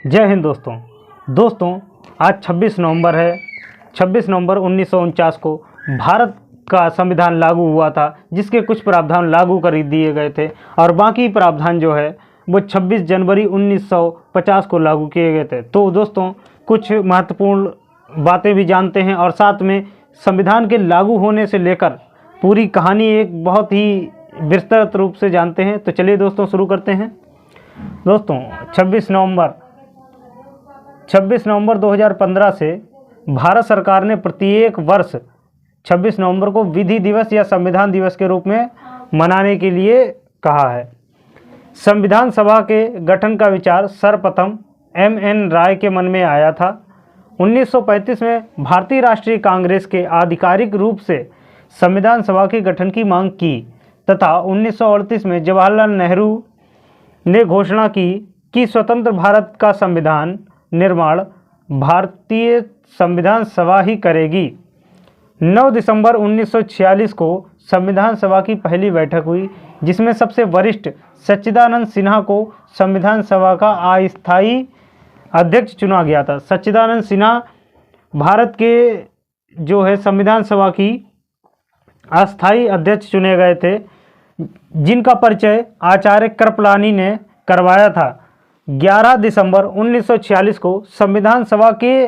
जय हिंद दोस्तों आज 26 नवंबर है। 26 नवंबर 1949 को भारत का संविधान लागू हुआ था, जिसके कुछ प्रावधान लागू कर दिए गए थे और बाकी प्रावधान जो है वो 26 जनवरी 1950 को लागू किए गए थे। तो दोस्तों कुछ महत्वपूर्ण बातें भी जानते हैं और साथ में संविधान के लागू होने से लेकर पूरी कहानी एक बहुत ही विस्तृत रूप से जानते हैं। तो चलिए दोस्तों शुरू करते हैं। दोस्तों 26 नवंबर 2015 से भारत सरकार ने प्रत्येक वर्ष 26 नवंबर को विधि दिवस या संविधान दिवस के रूप में मनाने के लिए कहा है। संविधान सभा के गठन का विचार सर्वप्रथम M.N. राय के मन में आया था। 1935 में भारतीय राष्ट्रीय कांग्रेस के आधिकारिक रूप से संविधान सभा के गठन की मांग की तथा 1938 में जवाहरलाल नेहरू ने घोषणा की कि स्वतंत्र भारत का संविधान निर्माण भारतीय संविधान सभा ही करेगी। 9 दिसंबर 1946 को संविधान सभा की पहली बैठक हुई, जिसमें सबसे वरिष्ठ सच्चिदानंद सिन्हा को संविधान सभा का अस्थायी अध्यक्ष चुना गया था। सच्चिदानंद सिन्हा भारत के जो है संविधान सभा की अस्थायी अध्यक्ष चुने गए थे, जिनका परिचय आचार्य कृपलानी ने करवाया था। 11 दिसंबर 1946 को संविधान सभा के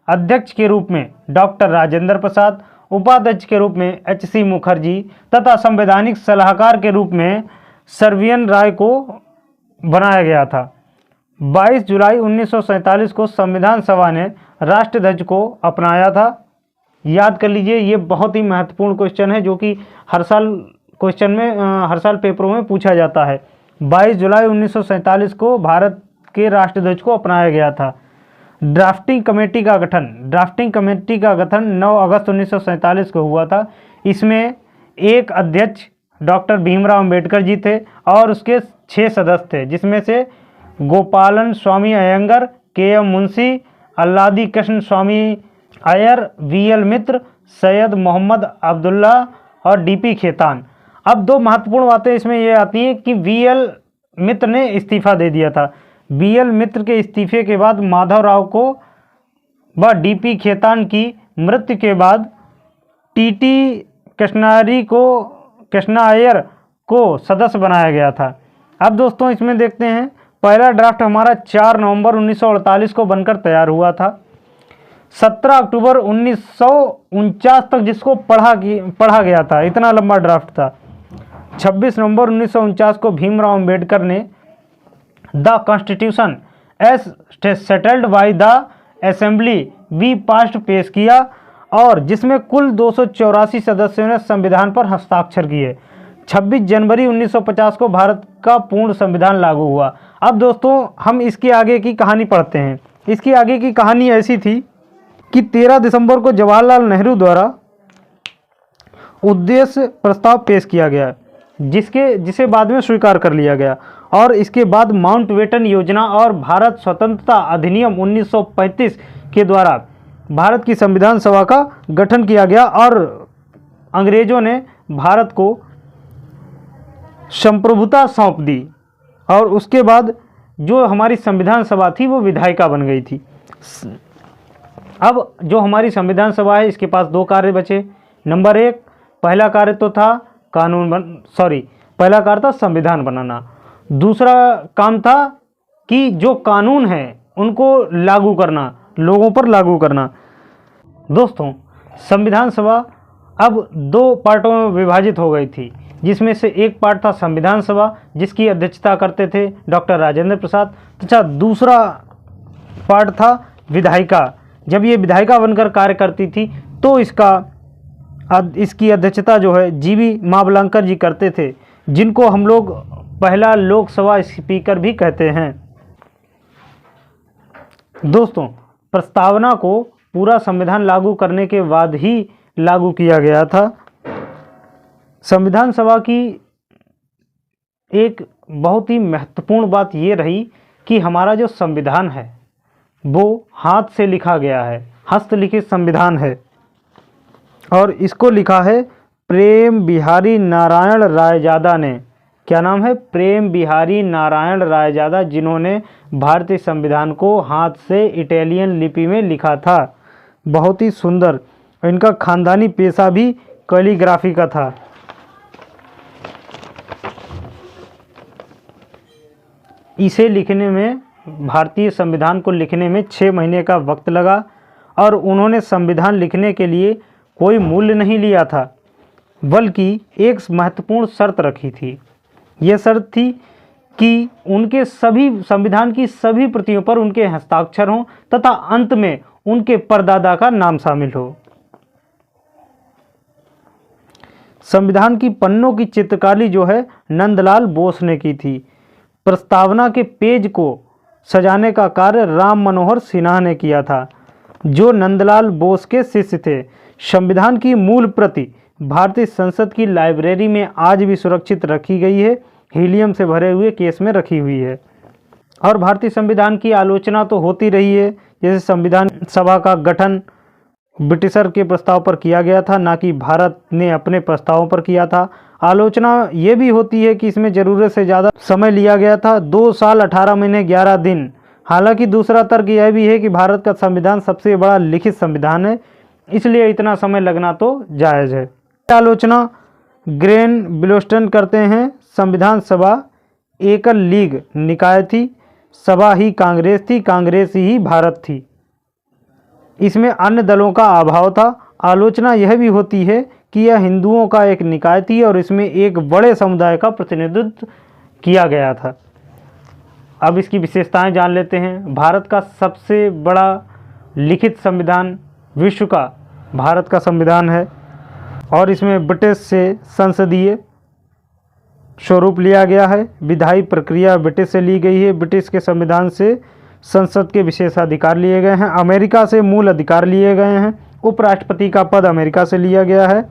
अध्यक्ष के रूप में डॉक्टर राजेंद्र प्रसाद, उपाध्यक्ष के रूप में H.C. मुखर्जी तथा संवैधानिक सलाहकार के रूप में सर्वियन राय को बनाया गया था। 22 जुलाई 1947 को संविधान सभा ने राष्ट्रध्वज को अपनाया था। याद कर लीजिए, ये बहुत ही महत्वपूर्ण क्वेश्चन है जो कि हर साल पेपरों में पूछा जाता है। 22 जुलाई 1947 को भारत के राष्ट्रध्वज को अपनाया गया था। ड्राफ्टिंग कमेटी का गठन 9 अगस्त 1947 को हुआ था। इसमें एक अध्यक्ष डॉक्टर भीमराव अंबेडकर जी थे और उसके 6 सदस्य थे, जिसमें से गोपालन स्वामी अयंगर, K.M. मुंशी, अल्लादी कृष्ण स्वामी अय्यर, V.L. मित्र, सैयद मोहम्मद अब्दुल्ला और D.P. खेतान। अब 2 महत्वपूर्ण बातें इसमें ये आती हैं कि V.L. मित्र ने इस्तीफा दे दिया था। V.L. मित्र के इस्तीफे के बाद माधवराव को व D.P. खेतान की मृत्यु के बाद T.T. कृष्णा अय्यर को सदस्य बनाया गया था। अब दोस्तों इसमें देखते हैं, पहला ड्राफ्ट हमारा 4 नवंबर 1948 को बनकर तैयार हुआ था। 17 अक्टूबर 1949 तक जिसको पढ़ा गया था, इतना लंबा ड्राफ्ट था। 26 नवंबर 1949 को भीमराव अंबेडकर ने the constitution as settled by the assembly be passed पेश किया और जिसमें कुल 284 सदस्यों ने संविधान पर हस्ताक्षर किए। 26 जनवरी 1950 को भारत का पूर्ण संविधान लागू हुआ। अब दोस्तों हम इसके आगे की कहानी पढ़ते हैं। इसकी आगे की कहानी ऐसी थी कि 13 दिसंबर को जवाहरलाल नेहरू द्वारा उद्देश्य प्रस्ताव पेश किया गया, जिसे बाद में स्वीकार कर लिया गया और इसके बाद माउंटबेटन योजना और भारत स्वतंत्रता अधिनियम 1935 के द्वारा भारत की संविधान सभा का गठन किया गया और अंग्रेजों ने भारत को संप्रभुता सौंप दी और उसके बाद जो हमारी संविधान सभा थी वो विधायिका बन गई थी। अब जो हमारी संविधान सभा है, इसके पास 2 कार्य बचे। नंबर 1, पहला कार्य तो था पहला कार्य था संविधान बनाना। दूसरा काम था कि जो कानून है उनको लागू करना, लोगों पर लागू करना। दोस्तों संविधान सभा अब 2 पार्टों में विभाजित हो गई थी, जिसमें से एक पार्ट था संविधान सभा, जिसकी अध्यक्षता करते थे डॉक्टर राजेंद्र प्रसाद, तथा दूसरा पार्ट था विधायिका। जब ये विधायिका बनकर कार्य करती थी तो इसकी अध्यक्षता जो है G.V. मावलंकर जी करते थे, जिनको हम लोग पहला लोकसभा स्पीकर भी कहते हैं। दोस्तों प्रस्तावना को पूरा संविधान लागू करने के बाद ही लागू किया गया था। संविधान सभा की एक बहुत ही महत्वपूर्ण बात ये रही कि हमारा जो संविधान है वो हाथ से लिखा गया है, हस्तलिखित संविधान है और इसको लिखा है प्रेम बिहारी नारायण रायजादा ने। क्या नाम है? प्रेम बिहारी नारायण रायजादा, जिन्होंने भारतीय संविधान को हाथ से इटालियन लिपि में लिखा था। बहुत ही सुंदर। इनका खानदानी पेशा भी कैलीग्राफी का था। इसे लिखने में, भारतीय संविधान को लिखने में 6 महीने का वक्त लगा और उन्होंने संविधान लिखने के लिए कोई मूल्य नहीं लिया था, बल्कि एक महत्वपूर्ण शर्त रखी थी। यह शर्त थी कि उनके सभी संविधान की सभी प्रतियों पर उनके हस्ताक्षर हों तथा अंत में उनके परदादा का नाम शामिल हो। संविधान की पन्नों की चित्रकारी जो है नंदलाल बोस ने की थी। प्रस्तावना के पेज को सजाने का कार्य राम मनोहर सिन्हा ने किया था, जो नंदलाल बोस के शिष्य थे। संविधान की मूल प्रति भारतीय संसद की लाइब्रेरी में आज भी सुरक्षित रखी गई है, हीलियम से भरे हुए केस में रखी हुई है। और भारतीय संविधान की आलोचना तो होती रही है, जैसे संविधान सभा का गठन ब्रिटिशर के प्रस्ताव पर किया गया था, ना कि भारत ने अपने प्रस्तावों पर किया था। आलोचना ये भी होती है कि इसमें ज़रूरत से ज़्यादा समय लिया गया था, 2 साल 18 महीने 11 दिन। हालांकि दूसरा तर्क यह भी है कि भारत का संविधान सबसे बड़ा लिखित संविधान है, इसलिए इतना समय लगना तो जायज़ है। आलोचना ग्रेन ब्लोस्टन करते हैं, संविधान सभा एकल लीग निकाय थी, सभा ही कांग्रेस थी, कांग्रेस ही भारत थी। इसमें अन्य दलों का अभाव था। आलोचना यह भी होती है कि यह हिंदुओं का एक निकाय थी और इसमें एक बड़े समुदाय का प्रतिनिधित्व किया गया था। अब इसकी विशेषताएं जान लेते हैं। भारत का सबसे बड़ा लिखित संविधान विश्व का भारत का संविधान है और इसमें ब्रिटिश से संसदीय स्वरूप लिया गया है। विधायी प्रक्रिया ब्रिटिश से ली गई है। ब्रिटिश के संविधान से संसद के विशेषाधिकार लिए गए हैं। अमेरिका से मूल अधिकार लिए गए हैं। उपराष्ट्रपति का पद अमेरिका से लिया गया है।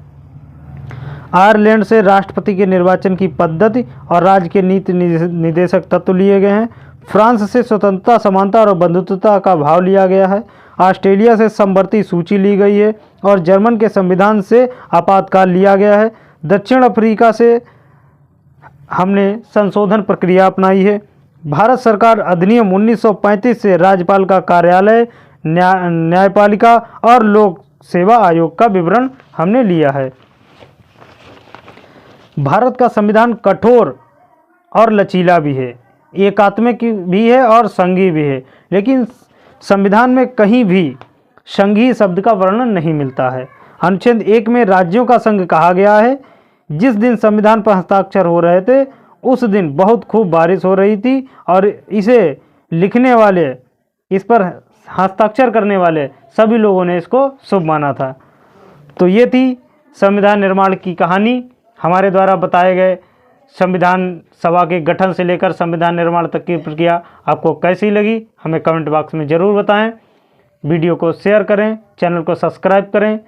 आयरलैंड से राष्ट्रपति के निर्वाचन की पद्धति और राज्य के नीति निर्देशक तत्व लिए गए हैं। फ्रांस से स्वतंत्रता, समानता और बंधुत्वता का भाव लिया गया है। ऑस्ट्रेलिया से समवर्ती सूची ली गई है और जर्मन के संविधान से आपातकाल लिया गया है। दक्षिण अफ्रीका से हमने संशोधन प्रक्रिया अपनाई है। भारत सरकार अधिनियम 1935 से राज्यपाल का कार्यालय, न्यायपालिका और लोक सेवा आयोग का विवरण हमने लिया है। भारत का संविधान कठोर और लचीला भी है, एकात्मिक भी है और संघीय भी है, लेकिन संविधान में कहीं भी संघीय शब्द का वर्णन नहीं मिलता है। अनुच्छेद 1 में राज्यों का संघ कहा गया है। जिस दिन संविधान पर हस्ताक्षर हो रहे थे उस दिन बहुत खूब बारिश हो रही थी और इसे लिखने वाले, इस पर हस्ताक्षर करने वाले सभी लोगों ने इसको शुभ माना था। तो ये थी संविधान निर्माण की कहानी। हमारे द्वारा बताए गए संविधान सभा के गठन से लेकर संविधान निर्माण तक की प्रक्रिया आपको कैसी लगी, हमें कमेंट बॉक्स में ज़रूर बताएं। वीडियो को शेयर करें, चैनल को सब्सक्राइब करें।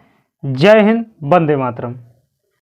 जय हिंद, वंदे मातरम।